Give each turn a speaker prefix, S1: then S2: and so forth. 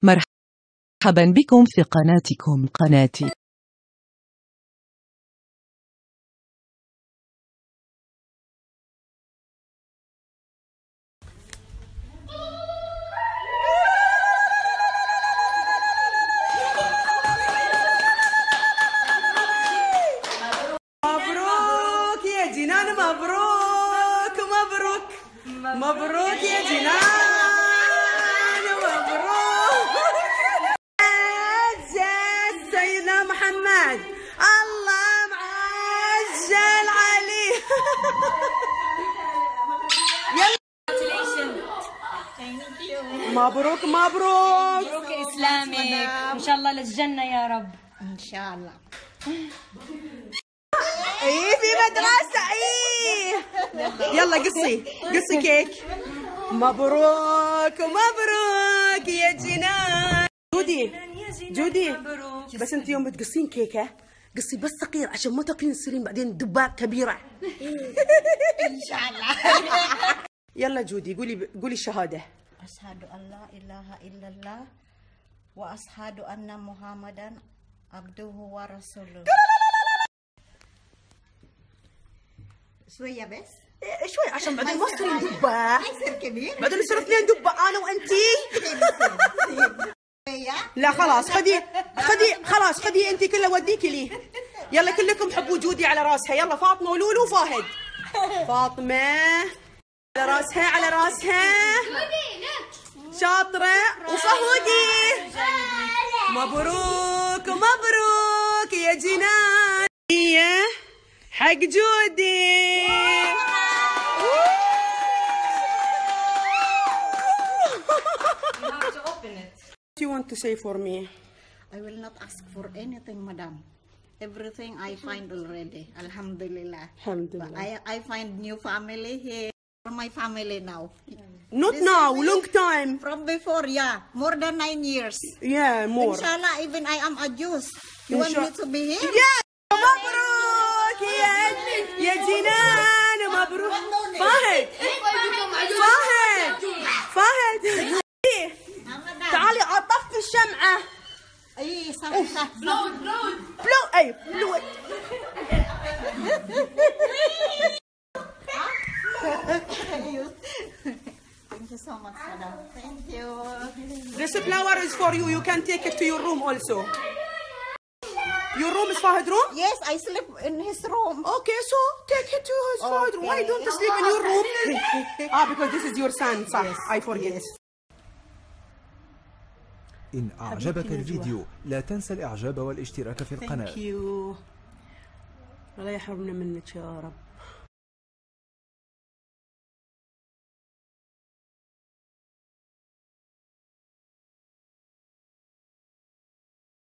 S1: مرحبا بكم في قناتكم قناتي.
S2: مبروك يا جنان، مبروك مبروك مبروك يا جنان، مبروك عجل سيدنا محمد، الله معجل عليه. مبروك مبروك
S3: مبروك إسلامك، إن شاء الله للجنة يا رب.
S4: إن شاء الله.
S2: ايه في مدرسة ايه. يلا قصي كيك. مبروك مبروك يا جنان. جودي بس انت يوم بتقصين كيكة قصي بس صغير عشان ما تاكلين تصيرين بعدين دباء كبيرة.
S4: إن شاء الله.
S2: يلا جودي قولي الشهادة.
S4: أشهد أن لا إله إلا الله وأشهد أن محمدا عبده ورسوله. شوية بس.
S2: شوي عشان بعدين ما تصيرين دباء.
S4: يصير كبير.
S2: بعدين نصير اثنين دباء انا وانتي. لا خلاص خذي انتي كلها وديكي ليه. يلا كلكم حبوا جودي على راسها. يلا فاطمة ولولو وفاهد. فاطمة على راسها شاطرة وفهودي. مبروك مبروك يا جنان. حق جودي. What do you want to say for me?
S4: I will not ask for anything, madam. Everything I find already. Alhamdulillah.
S2: Alhamdulillah.
S4: I find new family here. For my family now.
S2: Not
S4: This
S2: now,
S4: family
S2: long time.
S4: From before, yeah. More than 9 years.
S2: Yeah, more.
S4: Inshallah, even I am a Jew. You want me to be here?
S2: Yeah. مبروك يا جنان. مبروك. فهد تعالي اطفي الشمعة.
S4: اي صح.
S2: بلو اي بلو.
S4: Thank you so much, madam. Thank you.
S2: This flower is for you. You can take it to your room also. Your room is Fahad room?
S4: Yes, I sleep in his room.
S2: Okay, so take it to his Fahad room. Why don't you sleep in your room? Because this is your son. صح.
S4: Yes.
S2: I forget.
S5: إن أعجبك الفيديو لا تنسى الإعجاب والاشتراك في القناة.
S2: Thank you. الله يحرمنا منك يا رب.